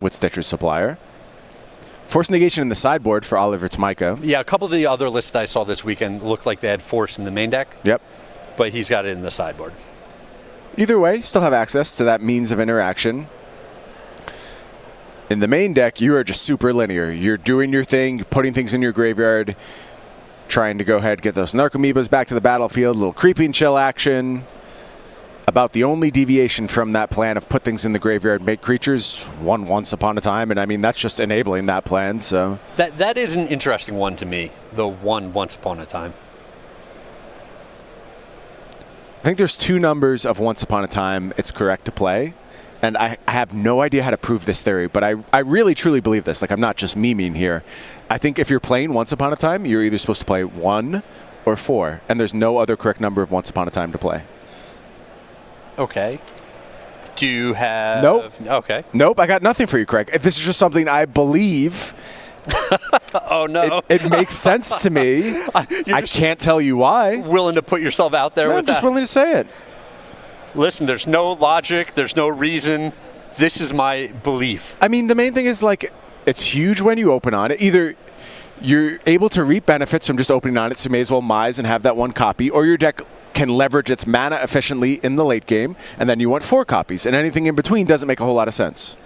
with Stitcher's Supplier. Force negation in the sideboard for Oliver Tomajko. Yeah, a couple of the other lists I saw this weekend looked like they had Force in the main deck. Yep. But he's got it in the sideboard. Either way, still have access to that means of interaction. In the main deck, you are just super linear. You're doing your thing, putting things in your graveyard, trying to go ahead, get those Narcomoebas back to the battlefield, a little creeping chill action. About the only deviation from that plan of put things in the graveyard, make creatures once upon a time, and I mean, that's just enabling that plan, so. That is an interesting one to me, the once upon a time. I think there's two numbers of once upon a time it's correct to play, and I have no idea how to prove this theory, but I really truly believe this. Like, I'm not just memeing here. I think if you're playing once upon a time, you're either supposed to play 1 or 4, and there's no other correct number of once upon a time to play. Okay. Do you have... Nope. Okay. Nope, I got nothing for you, Craig. This is just something I believe. Oh, no. It makes sense to me. I can't tell you why. Willing to put yourself out there with I'm just that? willing to say it. Listen, there's no logic. There's no reason. This is my belief. I mean, the main thing is, like, it's huge when you open on it. Either you're able to reap benefits from just opening on it, so you may as well mize and have that 1 copy, or your deck can leverage its mana efficiently in the late game, and then you want 4 copies, and anything in between doesn't make a whole lot of sense.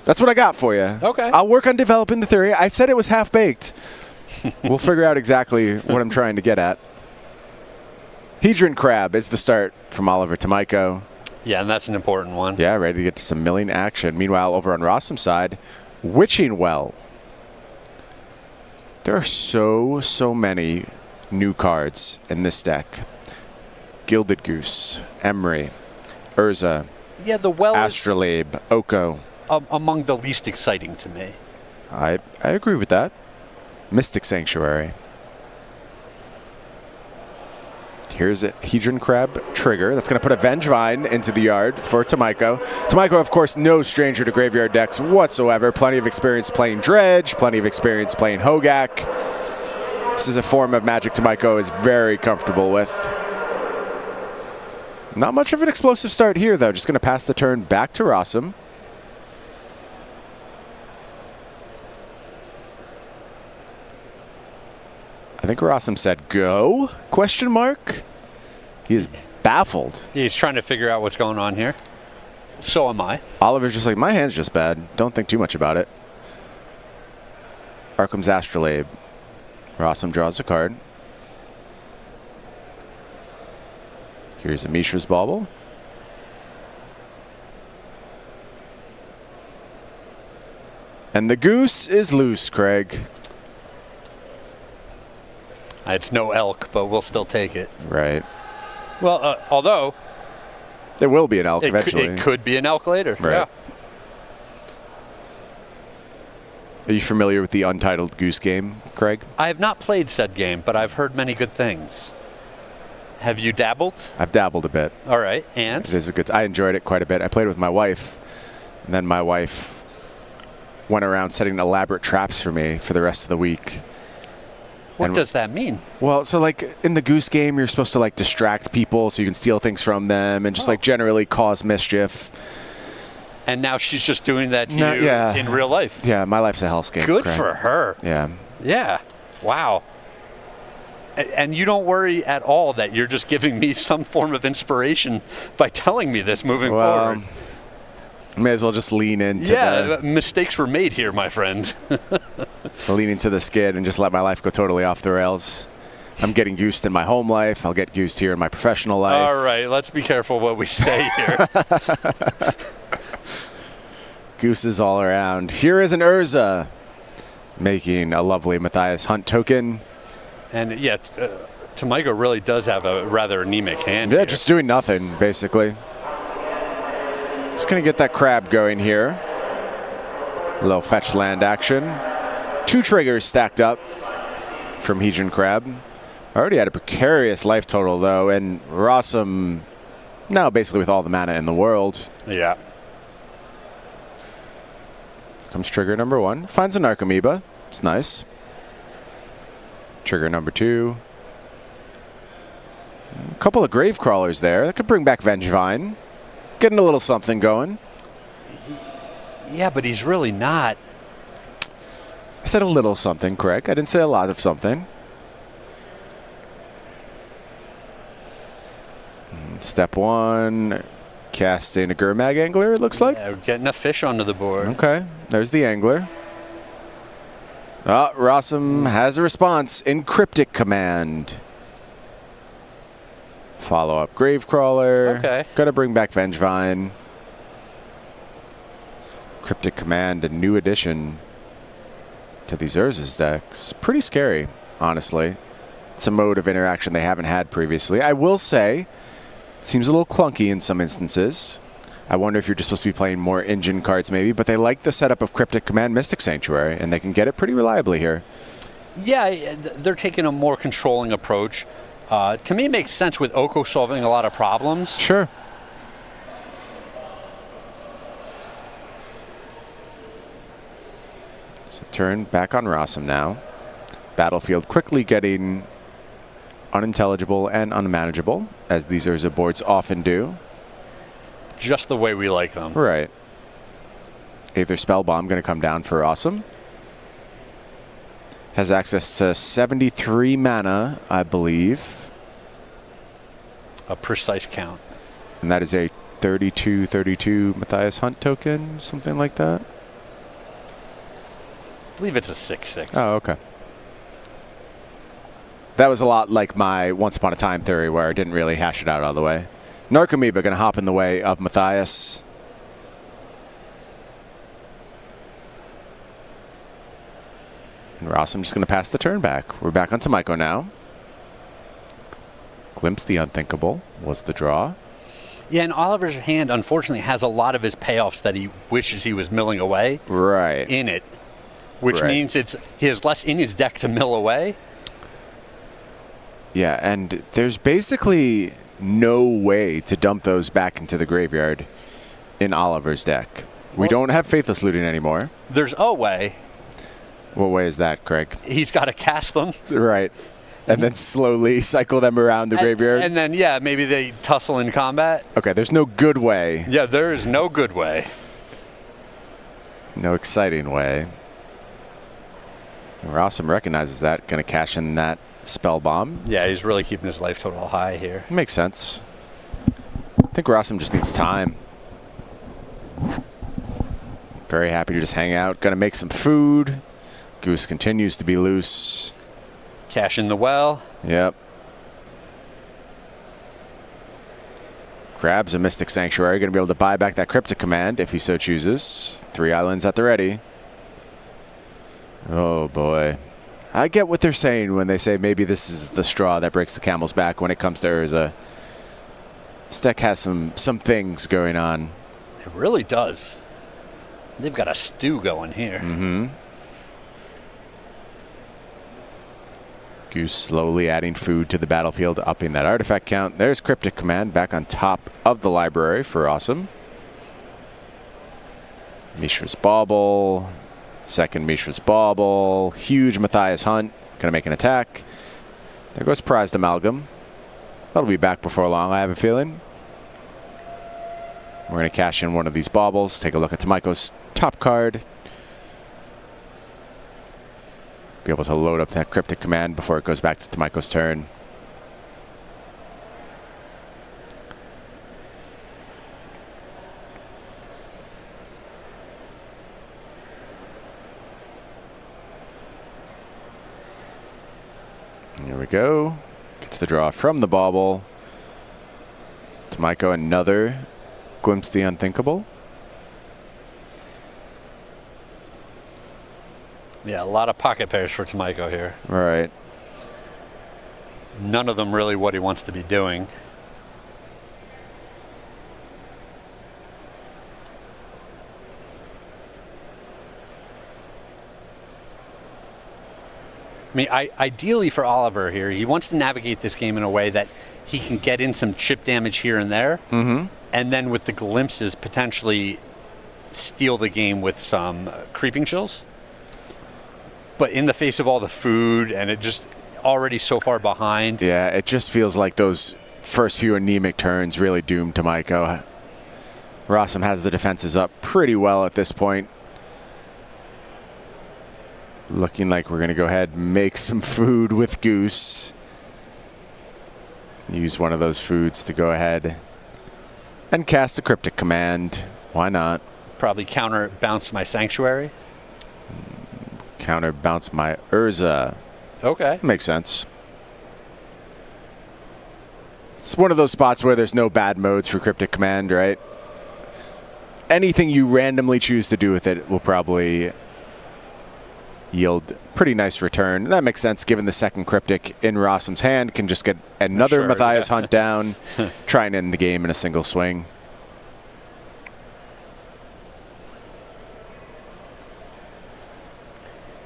That's what I got for you. Okay. I'll work on developing the theory. I said it was half-baked. We'll figure out exactly what I'm trying to get at. Hedron Crab is the start from Oliver Tomajko. Yeah, and that's an important one. Yeah, ready to get to some milling action. Meanwhile, over on Rosum's side, Witching Well. There are so many new cards in this deck. Gilded Goose, Emery, Urza, Yeah, the well Astrolabe, Oko. Among the least exciting to me. I agree with that. Mystic Sanctuary. Here's a Hedron Crab trigger. That's going to put a Vengevine into the yard for Tomajko. Tomajko, of course, no stranger to graveyard decks whatsoever. Plenty of experience playing Dredge, plenty of experience playing Hogak. This is a form of Magic Tomajko is very comfortable with. Not much of an explosive start here, though. Just going to pass the turn back to Rosum. I think Rosum said go? Question mark? He is baffled. He's trying to figure out what's going on here. So am I. Oliver's just like, my hand's just bad. Don't think too much about it. Arkham's Astrolabe. Rosum draws a card. Here's a Mishra's Bauble. And the goose is loose, Craig. It's no elk, but we'll still take it. Right. Well, although... There will be an elk eventually. It could be an elk later. Right. Yeah. Are you familiar with the Untitled Goose game, Craig? I have not played said game, but I've heard many good things. Have you dabbled? I've dabbled a bit. All right, and? It is a good. I enjoyed it quite a bit. I played with my wife, and then my wife went around setting elaborate traps for me for the rest of the week. What does that mean? Well, so like in the Goose game, you're supposed to like distract people so you can steal things from them and just like generally cause mischief. And now she's just doing that to you in real life. Yeah, my life's a hellscape. Good for her. Yeah. Yeah. Wow. And you don't worry at all that you're just giving me some form of inspiration by telling me this moving forward. May as well just lean into mistakes were made here, my friend. Lean into the skid and just let my life go totally off the rails. I'm getting goosed in my home life. I'll get goosed here in my professional life. All right, let's be careful what we say here. Gooses all around. Here is an Urza making a lovely Matthias Hunt token. And yet, Tomajko really does have a rather anemic hand. Yeah, here. just doing nothing, basically. Just going to get that crab going here. A little fetch land action. 2 triggers stacked up from Hedron Crab. Already had a precarious life total, though, and Rosum now basically with all the mana in the world. Yeah. Comes trigger number 1. Finds an Narcomoeba. It's nice. Trigger number 2. A couple of grave crawlers there. That could bring back Vengevine. Getting a little something going. Yeah, but he's really not. I said a little something, Craig. I didn't say a lot of something. Step 1, casting a Gurmag angler, it looks like. Yeah, we're getting a fish onto the board. Okay, there's the angler. Oh, Rosum has a response in Cryptic Command. Follow-up Gravecrawler. Okay. Gonna bring back Vengevine. Cryptic Command, a new addition to these Urza's decks. Pretty scary, honestly. It's a mode of interaction they haven't had previously. I will say, it seems a little clunky in some instances. I wonder if you're just supposed to be playing more engine cards maybe, but they like the setup of Cryptic Command Mystic Sanctuary, and they can get it pretty reliably here. Yeah, they're taking a more controlling approach. To me, it makes sense with Oko solving a lot of problems. Sure. So turn back on Rosum now. Battlefield quickly getting unintelligible and unmanageable, as these Urza boards often do. Just the way we like them. Right. Aether Spellbomb going to come down for Rosum. Has access to 73 mana, I believe. A precise count. And that is a 32/32 Matthias Hunt token, something like that. I believe it's a 6/6. Oh, okay. That was a lot like my Once Upon a Time theory, where I didn't really hash it out all the way. Narcomoeba going to hop in the way of Matthias. And Rosum just going to pass the turn back. We're back on Tomajko now. Glimpse the Unthinkable was the draw. Yeah, and Oliver's hand, unfortunately, has a lot of his payoffs that he wishes he was milling away in it, which means he has less in his deck to mill away. Yeah, and there's basically no way to dump those back into the graveyard in Oliver's deck. We don't have Faithless Looting anymore. There's a way. What way is that, Craig? He's got to cast them. Right. And then slowly cycle them around the graveyard. And then, yeah, maybe they tussle in combat. Okay, there's no good way. Yeah, there is no good way. No exciting way. Rosum recognizes that. Going to cash in that Spell Bomb. Yeah, he's really keeping his life total high here. Makes sense. I think Rosum just needs time. Very happy to just hang out. Going to make some food. Goose continues to be loose. Cash in the well. Yep. Grabs a Mystic Sanctuary. Going to be able to buy back that Cryptic Command if he so chooses. 3 islands at the ready. Oh, boy. I get what they're saying when they say maybe this is the straw that breaks the camel's back when it comes to Urza. This deck has some things going on. It really does. They've got a stew going here. Mm-hmm. Goose slowly adding food to the battlefield, upping that artifact count. There's Cryptic Command back on top of the library for Rosum. Mishra's Bauble. Second Mishra's Bauble. Huge Matthias Hunt. Going to make an attack. There goes Prized Amalgam. That'll be back before long, I have a feeling. We're going to cash in one of these baubles. Take a look at Tomajko's top card. Be able to load up that Cryptic Command before it goes back to Tomajko's turn. Here we go. Gets the draw from the bauble. Tomajko, another Glimpse the Unthinkable. Yeah, a lot of pocket pairs for Tomajko here. Right. None of them really what he wants to be doing. I mean, ideally for Oliver here, he wants to navigate this game in a way that he can get in some chip damage here and there, and then with the glimpses, potentially steal the game with some creeping chills. But in the face of all the food, and it just already so far behind. Yeah, it just feels like those first few anemic turns really doomed Tomajko. Rosum has the defenses up pretty well at this point. Looking like we're going to go ahead and make some food with Goose. Use one of those foods to go ahead and cast a cryptic command. Why not? Probably counterbounce my Sanctuary. Counterbounce my Urza. Okay. Makes sense. It's one of those spots where there's no bad modes for cryptic command, right? Anything you randomly choose to do with it will probably yield pretty nice return. That makes sense given the second cryptic in Rosum's hand can just get another Matthias Hunt down, try and end the game in a single swing.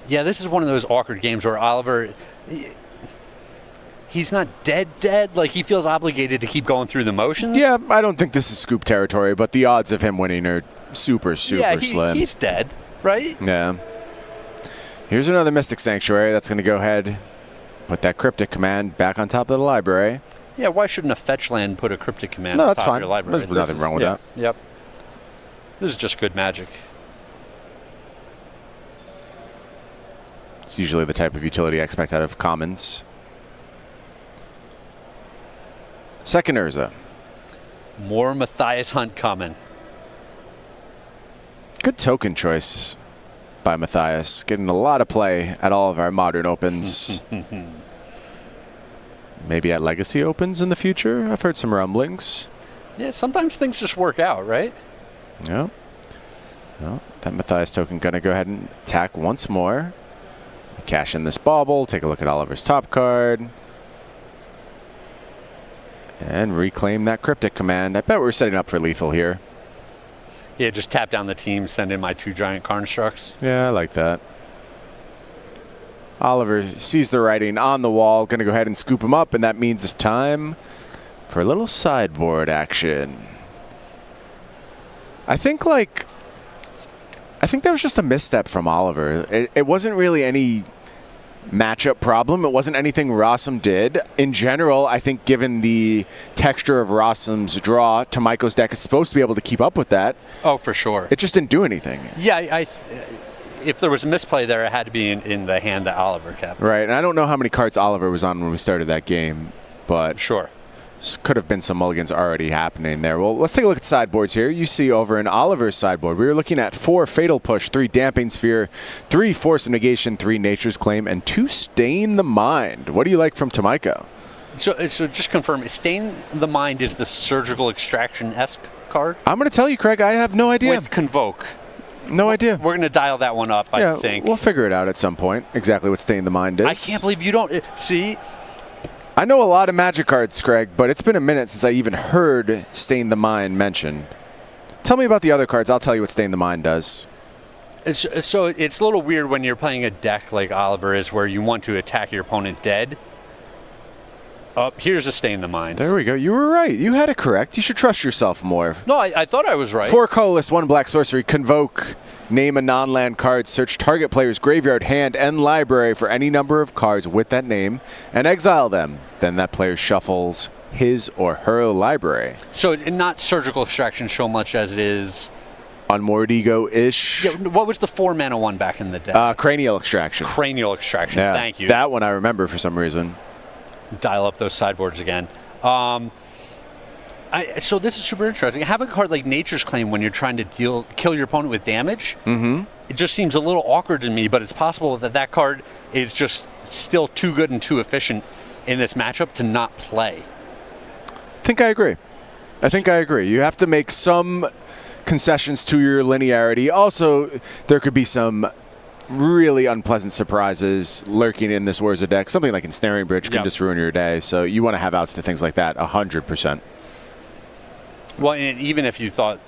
Yeah, this is one of those awkward games where Oliver, he's not dead. Like, he feels obligated to keep going through the motions. Yeah, I don't think this is scoop territory, but the odds of him winning are super slim. He's dead, right? Yeah. Here's another Mystic Sanctuary that's going to go ahead, put that cryptic command back on top of the library. Yeah, why shouldn't a fetch land put a cryptic command No, on that's top fine. of your library? There's nothing wrong with that. Yep. This is just good magic. It's usually the type of utility I expect out of commons. Second Urza. More Matthias Hunt coming. Good token choice by Matthias. Getting a lot of play at all of our modern opens. Maybe at Legacy opens in the future. I've heard some rumblings. Yeah, sometimes things just work out, right? Yeah. Well, that Matthias token going to go ahead and attack once more. Cash in this bauble. Take a look at Oliver's top card. And reclaim that cryptic command. I bet we're setting up for lethal here. Yeah, just tap down the team, send in my 2 giant constructs. Yeah, I like that. Oliver sees the writing on the wall. Going to go ahead and scoop him up, and that means it's time for a little sideboard action. I think that was just a misstep from Oliver. It wasn't really any matchup problem. It wasn't anything Rosum did. In general, I think given the texture of Rosum's draw, Tomajko's deck is supposed to be able to keep up with that. Oh, for sure. It just didn't do anything. Yeah, if there was a misplay there, it had to be in the hand that Oliver kept. Right, and I don't know how many cards Oliver was on when we started that game, but sure. Could have been some mulligans already happening there. Well, let's take a look at sideboards here. You see over in Oliver's sideboard, we were looking at 4 Fatal Push, 3 Damping Sphere, 3 Force of Negation, 3 Nature's Claim, and 2 Stain the Mind. What do you like from Tomajko? So just confirm, Stain the Mind is the Surgical Extraction-esque card? I'm going to tell you, Craig, I have no idea. With Convoke. No idea. We're going to dial that one up, I think. We'll figure it out at some point, exactly what Stain the Mind is. I can't believe you don't... See... I know a lot of Magic cards, Craig, but it's been a minute since I even heard Stain the Mind mentioned. Tell me about the other cards. I'll tell you what Stain the Mind does. So it's a little weird when you're playing a deck like Oliver is where you want to attack your opponent dead. Here's a Stain the Mind. There we go. You were right. You had it correct. You should trust yourself more. No, I thought I was right. 4 colorless, 1 black sorcery. Convoke. Name a non-land card. Search target player's graveyard, hand, and library for any number of cards with that name and exile them. Then that player shuffles his or her library. So not Surgical Extraction so much as it is... Unmoored Ego-ish. Yeah, what was the 4-mana one back in the day? Cranial Extraction. Cranial Extraction, yeah, thank you. That one I remember for some reason. Dial up those sideboards again. So this is super interesting. Have a card like Nature's Claim when you're trying to kill your opponent with damage. Mm-hmm. It just seems a little awkward to me, but it's possible that card is just still too good and too efficient in this matchup to not play. I think I agree. You have to make some concessions to your linearity. Also, there could be some really unpleasant surprises lurking in this Urza deck. Something like Ensnaring Bridge can just ruin your day. So you want to have outs to things like that 100%. Well, and even if you thought,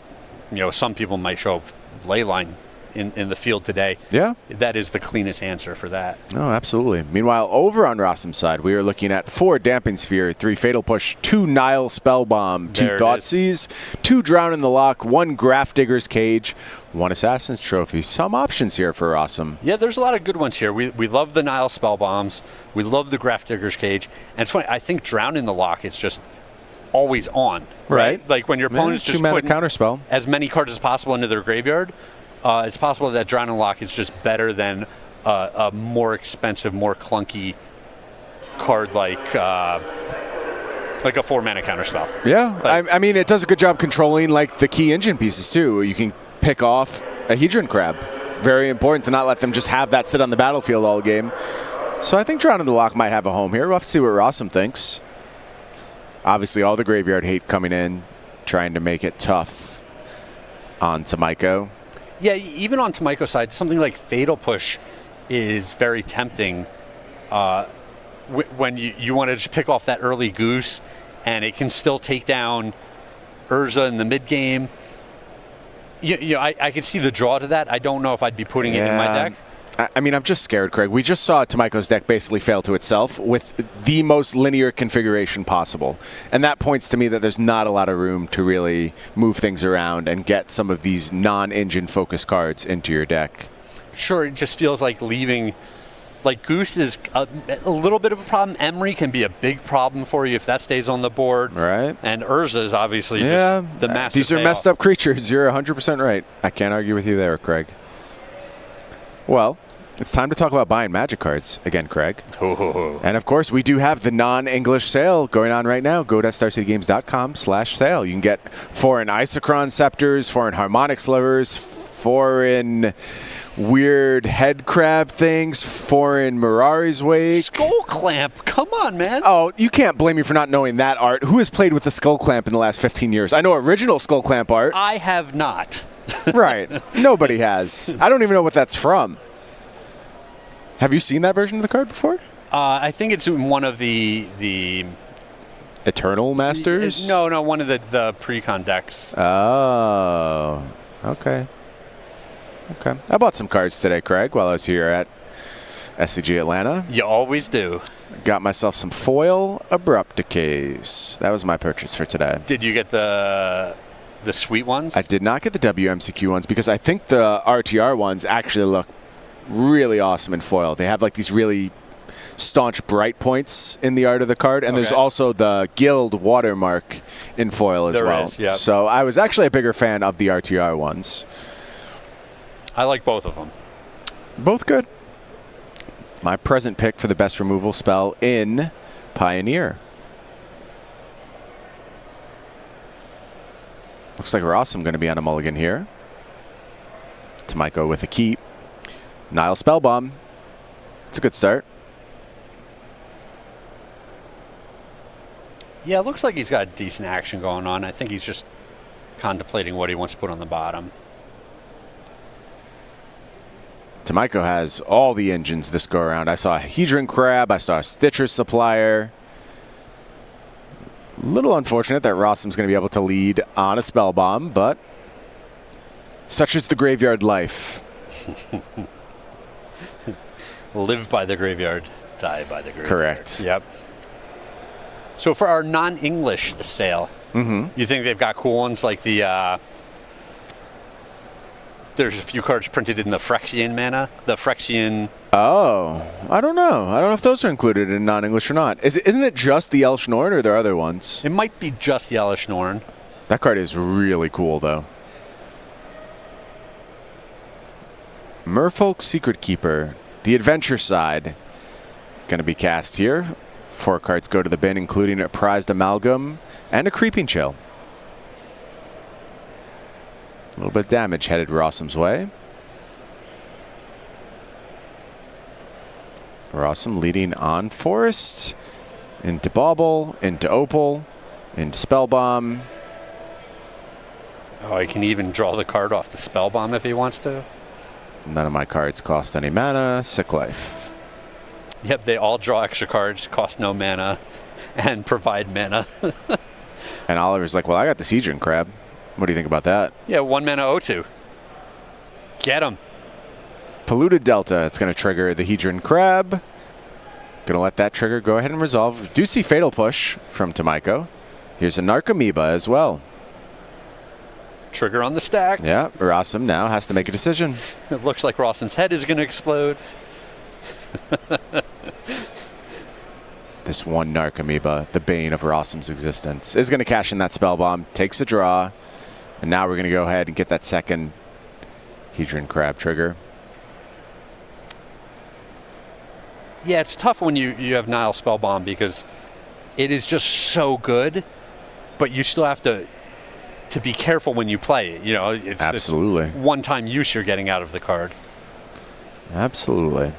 some people might show up Leyline in the field today. Yeah. That is the cleanest answer for that. Oh, absolutely. Meanwhile, over on Rosum's side, we are looking at 4 Damping Sphere, 3 Fatal Push, 2 Nile Spellbomb, 2 Thoughtseize, 2 Drown in the Lock, 1 Grafdigger's Cage, 1 Assassin's Trophy. Some options here for Rosum. Yeah, there's a lot of good ones here. We love the Nile Spellbombs. We love the Grafdigger's Cage. And it's funny, I think Drown in the Lock is just always on. Right? Like when your opponent's just putting counterspell as many cards as possible into their graveyard, it's possible that Drowning Lock is just better than a more expensive, more clunky card like a 4-mana counterspell. Yeah, I mean, it does a good job controlling like the key engine pieces too. You can pick off a Hedron Crab. Very important to not let them just have that sit on the battlefield all game. So I think Drowning the Lock might have a home here. We'll have to see what Rosum thinks. Obviously, all the graveyard hate coming in, trying to make it tough on Tomajko. Yeah, even on Tomajko's side, something like Fatal Push is very tempting when you want to just pick off that early goose, and it can still take down Urza in the mid game. I can see the draw to that. I don't know if I'd be putting it in my deck. I mean, I'm just scared, Craig. We just saw Tomajko's deck basically fail to itself with the most linear configuration possible. And that points to me that there's not a lot of room to really move things around and get some of these non-engine focused cards into your deck. Sure, it just feels like leaving... Like, Goose is a little bit of a problem. Emery can be a big problem for you if that stays on the board. Right. And Urza is obviously just the massive These are messed up creatures. You're 100% right. I can't argue with you there, Craig. Well, it's time to talk about buying Magic cards again, Craig. And, of course, we do have the non-English sale going on right now. Go to StarCityGames.com/sale. You can get foreign Isochron Scepters, foreign Harmonic Slivers, foreign... weird head crab things, foreign Mirari's Wake. Skull Clamp, come on, man. Oh, you can't blame me for not knowing that art. Who has played with the Skull Clamp in the last 15 years? I know original Skull Clamp art. I have not. Right. Nobody has. I don't even know what that's from. Have you seen that version of the card before? I think it's in one of the Eternal Masters? No, one of the pre-con decks. Oh, okay. Okay. I bought some cards today, Craig, while I was here at SCG Atlanta. You always do. Got myself some foil Abrupt Decays. That was my purchase for today. Did you get the sweet ones? I did not get the WMCQ ones because I think the RTR ones actually look really awesome in foil. They have like these really staunch bright points in the art of the card, and there's also the Guild watermark in foil as well. Is, yep. So I was actually a bigger fan of the RTR ones. I like both of them. Both good. My present pick for the best removal spell in Pioneer. Looks like Rosum going to be on a mulligan here. Tomajko with a keep. Nile Spellbomb. It's a good start. Yeah, it looks like he's got decent action going on. I think he's just contemplating what he wants to put on the bottom. Tomajko has all the engines this go around. I saw a Hedron Crab. I saw a Stitcher Supplier. A little unfortunate that Rosum's going to be able to lead on a Spellbomb, but such is the graveyard life. Live by the graveyard, die by the graveyard. Correct. Yep. So for our non-English sale, you think they've got cool ones like the... There's a few cards printed in the Phyrexian mana. The Phyrexian... Oh, I don't know. I don't know if those are included in non-English or not. Isn't it just the Elesh Norn, or are there other ones? It might be just the Elesh Norn. That card is really cool, though. Merfolk Secret Keeper. The Adventure side. Going to be cast here. 4 cards go to the bin, including a Prized Amalgam and a Creeping Chill. A little bit of damage headed Rosum's way. Rosum leading on Forest, into Bauble, into Opal, into Spellbomb. Oh, he can even draw the card off the Spellbomb if he wants to. None of my cards cost any mana. Sick Life. Yep, they all draw extra cards, cost no mana, and provide mana. And Oliver's like, well, I got the Hedron Crab. What do you think about that? Yeah, 1 mana O2. Get him. Polluted Delta. It's going to trigger the Hedron Crab. Going to let that trigger go ahead and resolve. Do see Fatal Push from Tomajko. Here's a Narcomoeba as well. Trigger on the stack. Yeah, Rosum now has to make a decision. It looks like Rosum's head is going to explode. The this one Narcomoeba, the bane of Rosum's existence, is going to cash in that spell bomb, takes a draw, and now we're going to go ahead and get that second Hedron Crab trigger. Yeah, it's tough when you have Nile Spellbomb because it is just so good, but you still have to be careful when you play it. You know, it's absolutely this one-time use you're getting out of the card. Absolutely.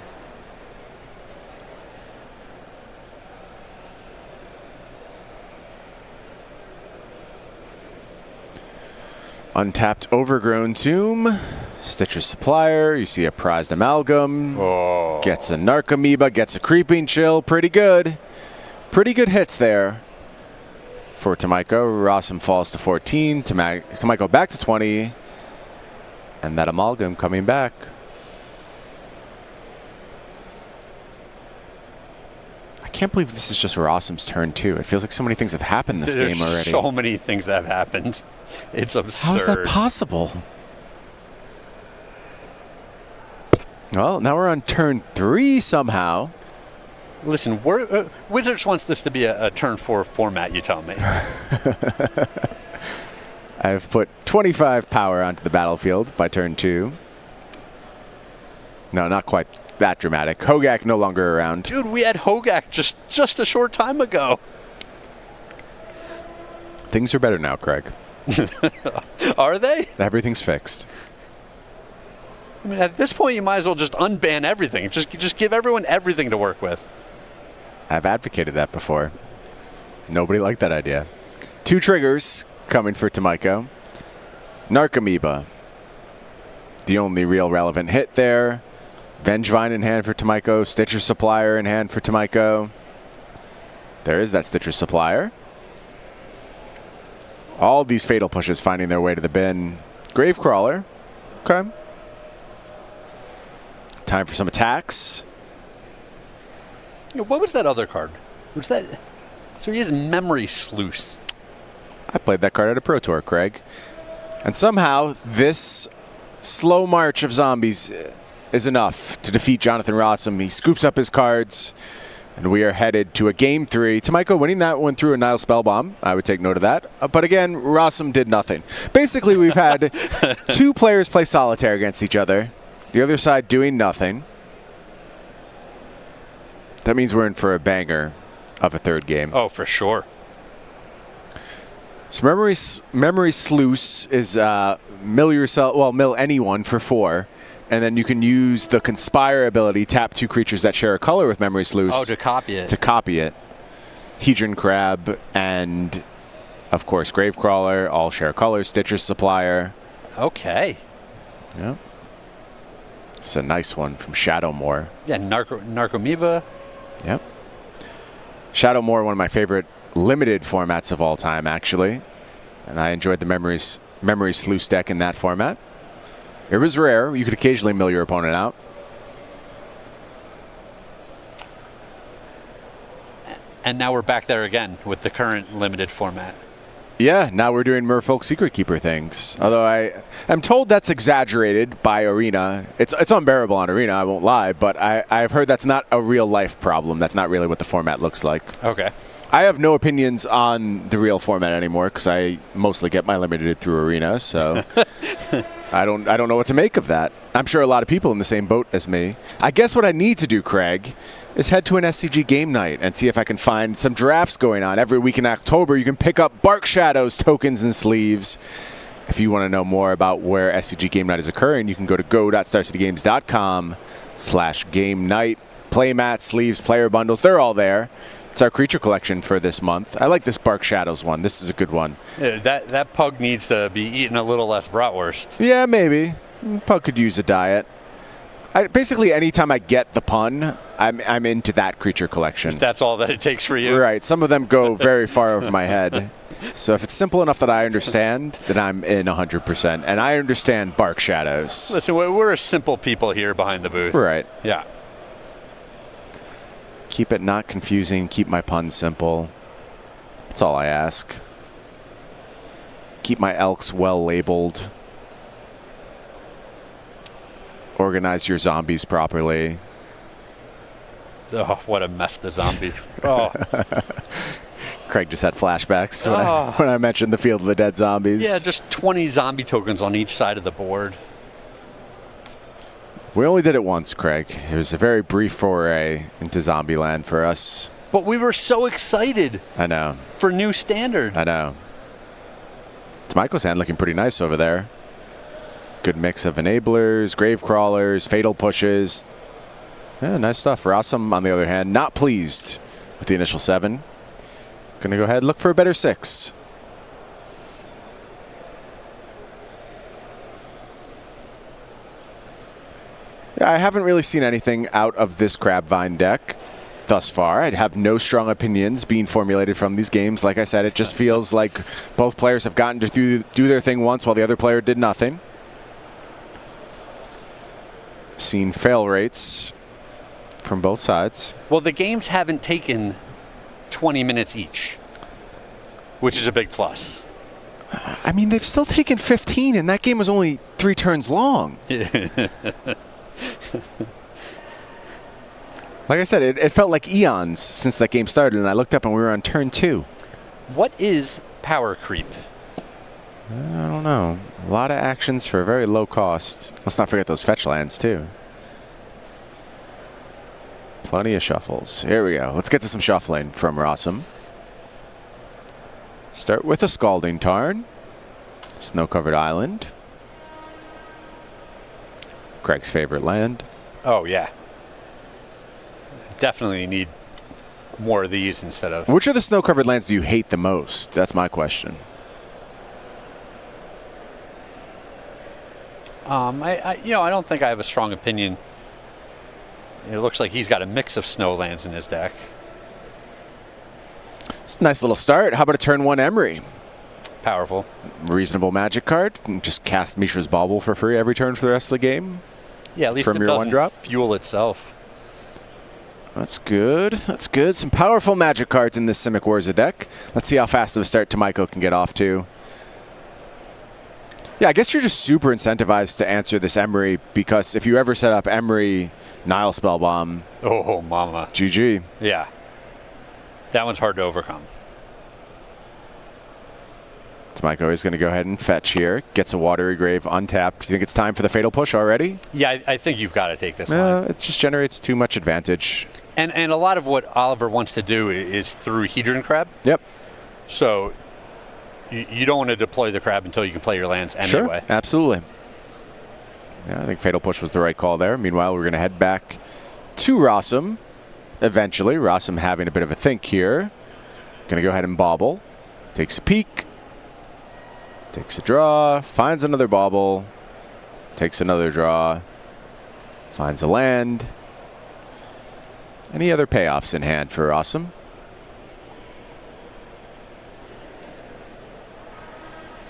Untapped Overgrown Tomb, Stitcher Supplier, you see a Prized Amalgam, gets a Narcomoeba, gets a Creeping Chill, pretty good. Pretty good hits there for Tomajko. Rosum falls to 14, Tomajko back to 20, and that Amalgam coming back. I can't believe this is just Rosum's turn too. It feels like so many things have happened this game already. So many things that have happened. It's absurd. How is that possible? Well, now we're on turn 3 somehow. Listen, Wizards wants this to be a turn 4 format, you tell me. I've put 25 power onto the battlefield by turn 2. No, not quite that dramatic. Hogak no longer around. Dude, we had Hogak just a short time ago. Things are better now, Craig. Are they? Everything's fixed. I mean, at this point, you might as well just unban everything. Just give everyone everything to work with. I've advocated that before. Nobody liked that idea. 2 triggers coming for Tomajko. Narcomoeba, the only real relevant hit there. Vengevine in hand for Tomajko. Stitcher Supplier in hand for Tomajko. There is that Stitcher Supplier. All these fatal pushes finding their way to the bin. Gravecrawler. Okay. Time for some attacks. What was that other card? Was that? So he has Memory Sluice. I played that card at a Pro Tour, Craig. And somehow this slow march of zombies is enough to defeat Jonathan Rosum. He scoops up his cards, and we are headed to a Game 3. Tomajko winning that one through a Nile Spellbomb. I would take note of that. But again, Rosum did nothing. Basically, we've had 2 players play solitaire against each other. The other side doing nothing. That means we're in for a banger of a third game. Oh, for sure. So Memory Sluice is mill anyone for 4. And then you can use the Conspire ability, tap 2 creatures that share a color with Memory Sluice. Oh, to copy it. To copy it. Hedron Crab and, of course, Gravecrawler, all share colors. Stitcher Supplier. Okay. Yep. It's a nice one from Shadowmoor. Yeah, Narcomoeba. Yep. Shadowmoor, one of my favorite limited formats of all time, actually. And I enjoyed the Memory Sluice deck in that format. It was rare. You could occasionally mill your opponent out. And now we're back there again with the current limited format. Yeah, now we're doing Merfolk Secret Keeper things. Although I'm told that's exaggerated by Arena. It's unbearable on Arena, I won't lie, but I've heard that's not a real life problem. That's not really what the format looks like. Okay. I have no opinions on the real format anymore because I mostly get my limited through Arena, so I don't know what to make of that. I'm sure a lot of people in the same boat as me. I guess what I need to do, Craig, is head to an SCG game night and see if I can find some drafts going on. Every week in October, you can pick up Bark Shadows tokens and sleeves. If you want to know more about where SCG game night is occurring, you can go to go.starcitygames.com/game night. Playmats, sleeves, player bundles, they're all there. It's our creature collection for this month. I like this Bark Shadows one. This is a good one. Yeah, that pug needs to be eating a little less bratwurst. Yeah, maybe. Pug could use a diet. Basically, anytime I get the pun, I'm into that creature collection. That's all that it takes for you? Right. Some of them go very far over my head. So if it's simple enough that I understand, then I'm in 100%. And I understand Bark Shadows. Listen, we're simple people here behind the booth. Right. Yeah. Keep it not confusing. Keep my puns simple. That's all I ask. Keep my elks well labeled. Organize your zombies properly. Oh, what a mess the zombies. Oh. Craig just had flashbacks when I mentioned the Field of the Dead zombies. Yeah, just 20 zombie tokens on each side of the board. We only did it once, Craig. It was a very brief foray into Zombieland for us. But we were so excited. I know. For new standard. I know. Tomajko's hand looking pretty nice over there. Good mix of enablers, grave crawlers, fatal pushes. Yeah, nice stuff. Rosum, on the other hand, not pleased with the initial 7. Going to go ahead and look for a better 6. Yeah, I haven't really seen anything out of this Crabvine deck thus far. I'd have no strong opinions being formulated from these games. Like I said, it just feels like both players have gotten to do their thing once while the other player did nothing. Seen fail rates from both sides. Well, the games haven't taken 20 minutes each, which is a big plus. I mean, they've still taken 15, and that game was only 3 turns long. Like I said, it felt like eons since that game started, and I looked up and we were on turn 2. What is power creep? I don't know. A lot of actions for a very low cost. Let's not forget those fetch lands, too. Plenty of shuffles. Here we go. Let's get to some shuffling from Rosum. Start with a Scalding Tarn. Snow-covered island. Craig's favorite land. Oh, yeah. Definitely need more of these instead of... Which of the snow-covered lands do you hate the most? That's my question. I don't think I have a strong opinion. It looks like he's got a mix of snow lands in his deck. It's a nice little start. How about a turn 1 Emery? Powerful. Reasonable magic card. You can just cast Mishra's Bauble for free every turn for the rest of the game. Yeah, at least from it your doesn't 1-drop. fuel itself. That's good. That's good. Some powerful magic cards in this Simic Warza deck. Let's see how fast of a start Tomajko can get off to. Yeah, I guess you're just super incentivized to answer this Emery, because if you ever set up Emery, Nile Spellbomb... Oh, mama. GG. Yeah. That one's hard to overcome. Tomajko is going to go ahead and fetch here. Gets a Watery Grave untapped. Do you think it's time for the Fatal Push already? Yeah, I think you've got to take this line. It just generates too much advantage. And a lot of what Oliver wants to do is through Hedron Crab. Yep. So you don't want to deploy the crab until you can play your lands anyway. Sure, absolutely. Yeah, I think Fatal Push was the right call there. Meanwhile, we're going to head back to Rosum eventually. Rosum having a bit of a think here. Going to go ahead and bobble. Takes a peek. Takes a draw. Finds another bobble. Takes another draw. Finds a land. Any other payoffs in hand for Rosum?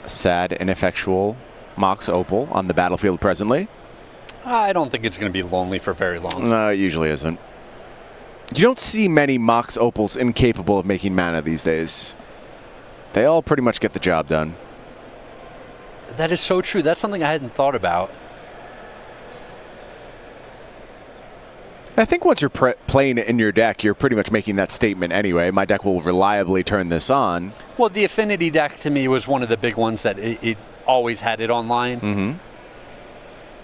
A sad, ineffectual Mox Opal on the battlefield presently. I don't think it's going to be lonely for very long. No, it usually isn't. You don't see many Mox Opals incapable of making mana these days. They all pretty much get the job done. That is so true. That's something I hadn't thought about. I think once you're playing it in your deck, you're pretty much making that statement anyway. My deck will reliably turn this on. Well, the Affinity deck to me was one of the big ones that it always had it online. Mm-hmm.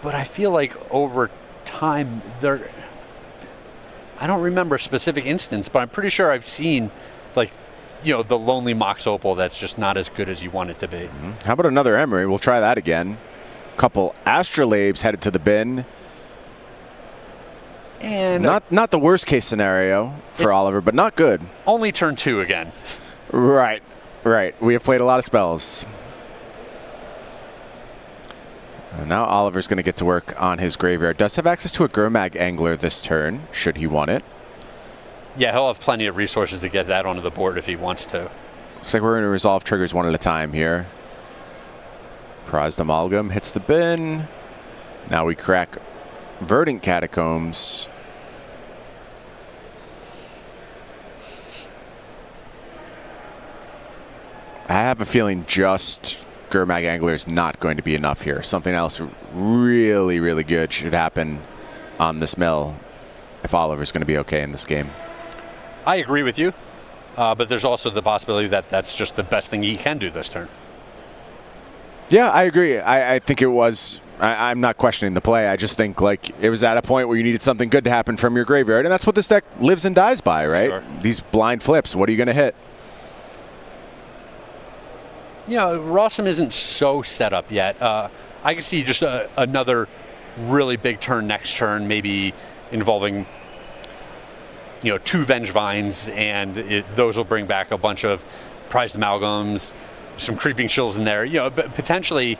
But I feel like over time, I don't remember a specific instance, but I'm pretty sure I've seen, like, the lonely Mox Opal that's just not as good as you want it to be. Mm-hmm. How about another Emery? We'll try that again. Couple Astrolabes headed to the bin. And not the worst case scenario for Oliver, but not good. Only turn 2 again. Right. We have played a lot of spells. And now Oliver's going to get to work on his graveyard. Does have access to a Gurmag Angler this turn, should he want it. Yeah, he'll have plenty of resources to get that onto the board if he wants to. Looks like we're going to resolve triggers one at a time here. Prized Amalgam hits the bin. Now we crack Verdant Catacombs. I have a feeling just Gurmag Angler is not going to be enough here. Something else really, really good should happen on this mill. if Oliver's going to be okay in this game. I agree with you, but there's also the possibility that that's just the best thing he can do this turn. Yeah, I agree. I think it was. I'm not questioning the play. I just think like it was at a point where you needed something good to happen from your graveyard, and that's what this deck lives and dies by, right? Sure. These blind flips. What are you going to hit? Rosum isn't so set up yet. I can see just another really big turn next turn, maybe involving 2 Vengevines, and those will bring back a bunch of prized amalgams, some creeping chills in there. But potentially,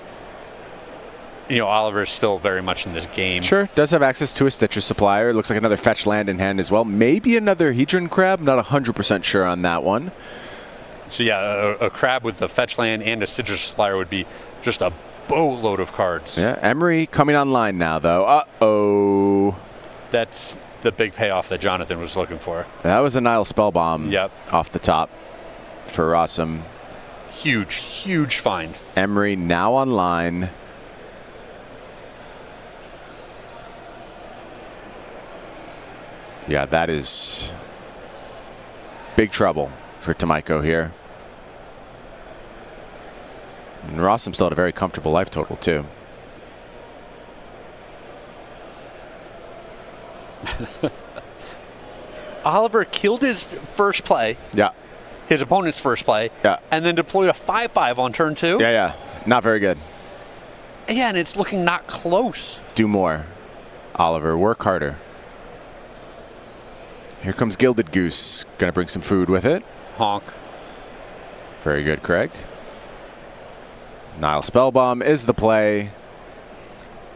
Oliver's still very much in this game. Sure, does have access to a Stitcher Supplier. It looks like another fetch land in hand as well. Maybe another Hedron Crab. Not 100% sure on that one. So yeah, a crab with a fetch land and a Stitcher Supplier would be just a boatload of cards. Yeah, Emery coming online now, though. Uh-oh. That's the big payoff that Jonathan was looking for. That was a Nile Spellbomb off the top for Rosum. Huge find. Emery now online. Yeah, that is big trouble for Tomajko here. And Rosum still had a very comfortable life total, too. Oliver killed his first play. Yeah. His opponent's first play. Yeah. And then deployed a 5/5 on turn 2. Yeah. Not very good. Yeah, and it's looking not close. Do more, Oliver. Work harder. Here comes Gilded Goose. Gonna bring some food with it. Honk. Very good, Craig. Nile Spellbomb is the play.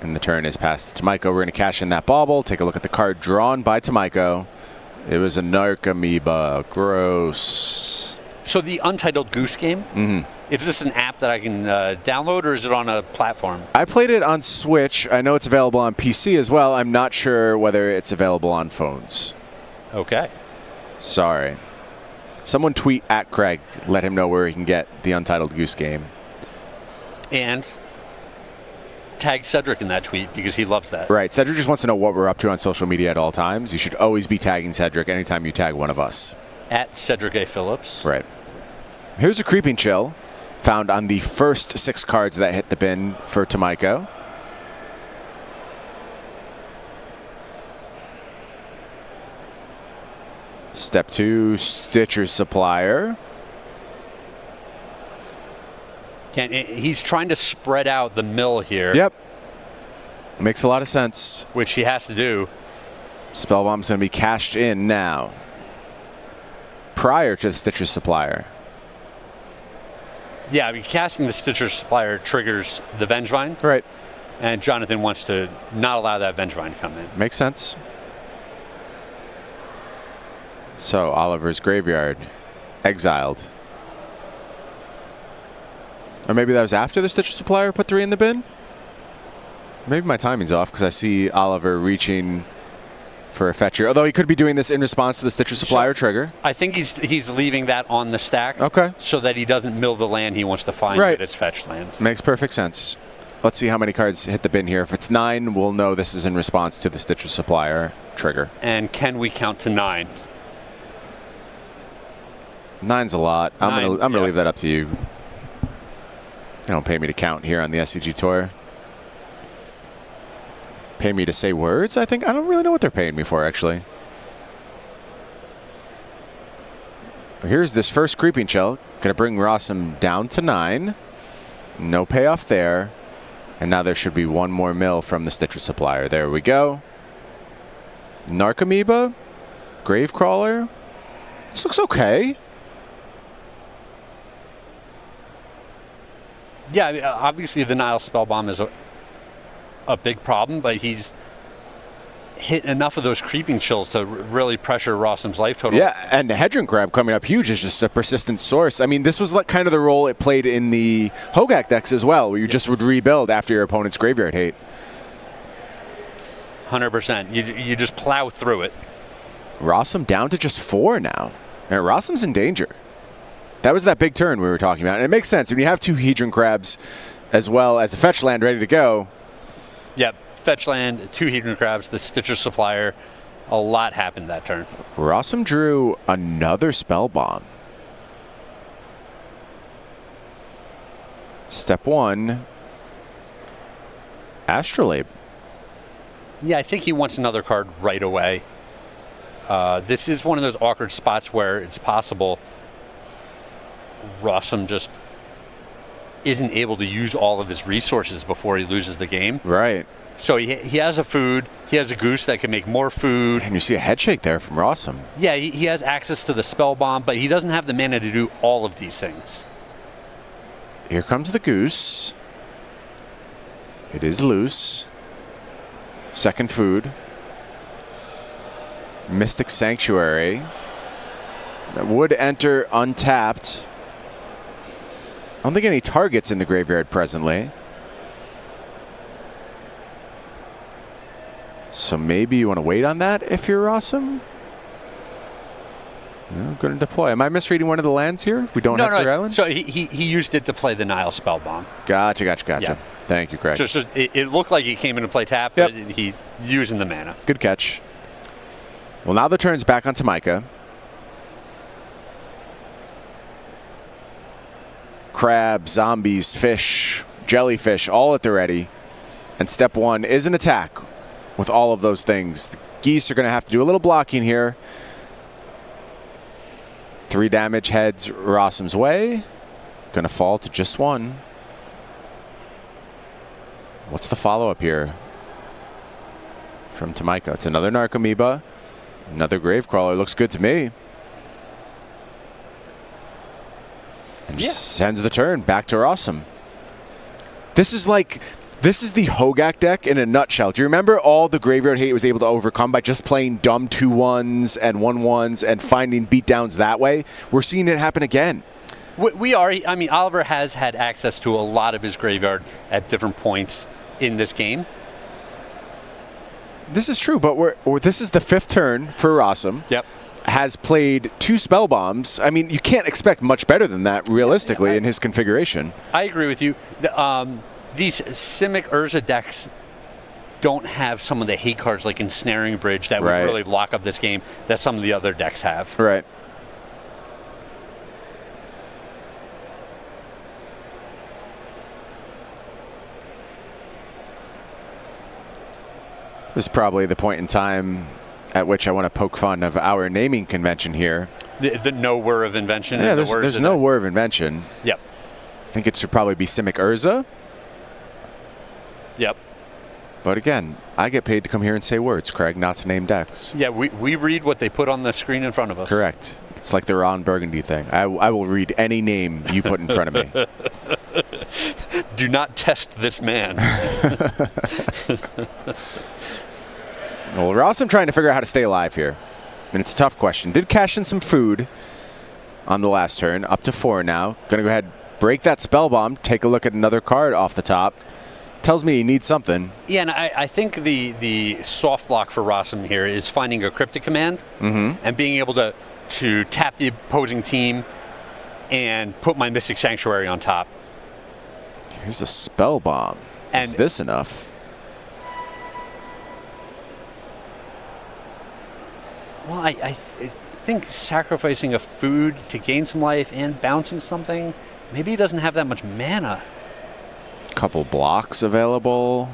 And the turn is passed to Tomajko. We're going to cash in that bauble. Take a look at the card drawn by Tomajko. It was a Narc Amoeba. Gross. So the Untitled Goose game, is this an app that I can download, or is it on a platform? I played it on Switch. I know it's available on PC as well. I'm not sure whether it's available on phones. Okay. Sorry. Someone tweet at Craig. Let him know where he can get the Untitled Goose game. And tag Cedric in that tweet because he loves that. Right. Cedric just wants to know what we're up to on social media at all times. You should always be tagging Cedric anytime you tag one of us. At Cedric A. Phillips. Right. Here's a Creeping Chill found on the first 6 cards that hit the bin for Tomajko. Step 2, Stitcher Supplier. He's trying to spread out the mill here. Yep. Makes a lot of sense. Which he has to do. Spellbomb's going to be cashed in now. Prior to the Stitcher Supplier. Yeah, I mean, casting the Stitcher Supplier triggers the Vengevine. Right. And Jonathan wants to not allow that Vengevine to come in. Makes sense. So, Oliver's Graveyard. Exiled. Or maybe that was after the Stitcher Supplier put 3 in the bin? Maybe my timing's off because I see Oliver reaching for a fetch here. Although he could be doing this in response to the Stitcher Supplier trigger. I think he's leaving that on the stack. Okay. So that he doesn't mill the land he wants to find with his fetch land. Makes perfect sense. Let's see how many cards hit the bin here. If it's 9, we'll know this is in response to the Stitcher Supplier trigger. And can we count to 9? 9's a lot. I'm gonna leave that up to you. They don't pay me to count here on the SCG Tour. Pay me to say words, I think. I don't really know what they're paying me for, actually. Here's this first Creeping Chill. Going to bring Rosum down to 9. No payoff there. And now there should be one more mill from the Stitcher Supplier. There we go. Narc Amoeba. Gravecrawler. This looks okay. Yeah, obviously the Nile Spellbomb is a big problem, but he's hit enough of those Creeping Chills to really pressure Rosum's life total. Yeah, and the Hedron Crab coming up huge is just a persistent source. I mean, this was like kind of the role it played in the Hogak decks as well, where you just would rebuild after your opponent's graveyard hate. 100%. You just plow through it. Rosum down to just 4 now. And Rosum's in danger. That was that big turn we were talking about. And it makes sense. When you have 2 Hedron Crabs as well as a fetch land ready to go. Yep, fetch land, 2 Hedron Crabs, the Stitcher Supplier. A lot happened that turn. Rosum drew another spell bomb. Step 1, Astrolabe. Yeah, I think he wants another card right away. This is one of those awkward spots where it's possible Rosum just isn't able to use all of his resources before he loses the game. Right. So he has a food. He has a goose that can make more food. And you see a head shake there from Rosum. Yeah, he has access to the spell bomb, but he doesn't have the mana to do all of these things. Here comes the goose. It is loose. Second food. Mystic Sanctuary. That would enter untapped. I don't think any targets in the graveyard presently. So maybe you want to wait on that if you're Rosum? No, going to deploy. Am I misreading one of the lands here? We don't have the island? So he used it to play the Nile spell bomb. Gotcha. Yeah. Thank you, Craig. So it looked like he came into play tap, but he's using the mana. Good catch. Well, now the turn's back on Tomajko. Crab, zombies, fish, jellyfish, all at the ready. And step 1 is an attack with all of those things. The geese are going to have to do a little blocking here. 3 damage heads Rosum's way. Going to fall to just 1. What's the follow-up here from Tomajko? It's another Narcomoeba. Another Gravecrawler. Looks good to me. And just sends the turn back to Rosum. This is the Hogak deck in a nutshell. Do you remember all the graveyard hate it was able to overcome by just playing dumb 2/1s and 1/1s and finding beatdowns that way? We're seeing it happen again. We are. I mean, Oliver has had access to a lot of his graveyard at different points in this game. This is true, but this is the 5th turn for Rosum. Yep. Has played 2 spell bombs. I mean, you can't expect much better than that realistically in his configuration. I agree with you. These Simic Urza decks don't have some of the hate cards like Ensnaring Bridge that would really lock up this game that some of the other decks have. Right. This is probably the point in time at which I want to poke fun of our naming convention here. The no word of invention. Yeah, there's no word of invention. Yep. I think it should probably be Simic Urza. Yep. But again, I get paid to come here and say words, Craig, not to name decks. Yeah, we read what they put on the screen in front of us. Correct. It's like the Ron Burgundy thing. I will read any name you put in front of me. Do not test this man. Well, Rosum trying to figure out how to stay alive here. And it's a tough question. Did cash in some food on the last turn. Up to 4 now. Going to go ahead, break that spell bomb, take a look at another card off the top. Tells me he needs something. Yeah, and I think the soft lock for Rosum here is finding a cryptic command and being able to tap the opposing team and put my Mystic Sanctuary on top. Here's a spell bomb. Is this enough? Well, I think sacrificing a food to gain some life and bouncing something, maybe he doesn't have that much mana. Couple blocks available.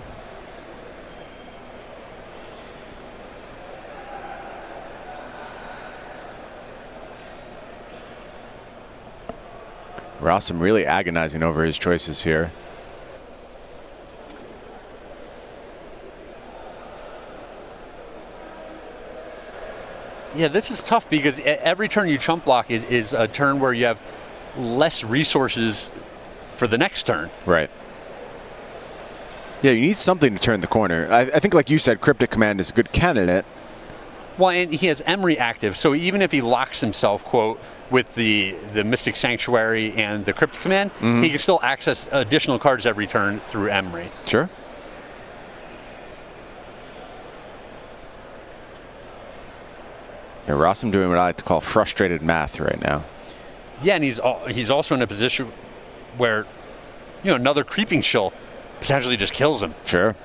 Rosum really agonizing over his choices here. Yeah, this is tough because every turn you chump block is a turn where you have less resources for the next turn. Right. Yeah, you need something to turn the corner. I think, like you said, Cryptic Command is a good candidate. Well, and he has Emery active, so even if he locks himself, quote, with the Mystic Sanctuary and the Cryptic Command, he can still access additional cards every turn through Emery. Sure. Yeah, Rosum doing what I like to call frustrated math right now. Yeah, and he's also in a position where, another Creeping Shill potentially just kills him. Sure.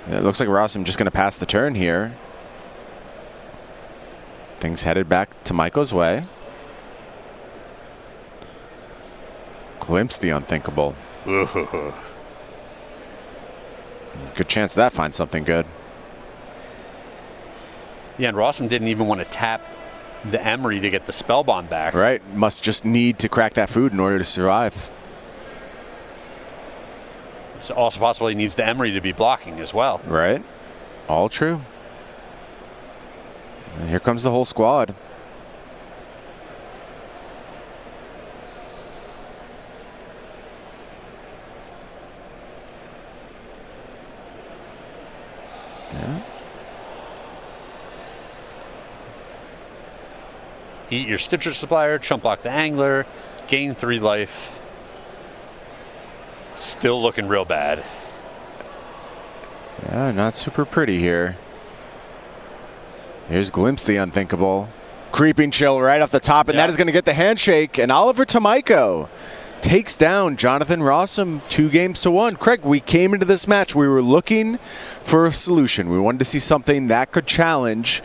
It looks like Rosum just going to pass the turn here. Things headed back to Tomajko's way. Glimpse the unthinkable. Good chance that finds something good. Yeah, and Rosum didn't even want to tap the Emery to get the Spellbond back. Right. Must just need to crack that food in order to survive. It's also possible he needs the Emery to be blocking as well. Right. All true. And here comes the whole squad. Yeah. Eat your Stitcher Supplier, chump block the Angler, gain 3 life. Still looking real bad. Yeah, not super pretty here. Here's Glimpse the unthinkable. Creeping Chill right off the top, and that is going to get the handshake. And Oliver Tomajko takes down Jonathan Rosum 2-1. Craig, we came into this match, we were looking for a solution. We wanted to see something that could challenge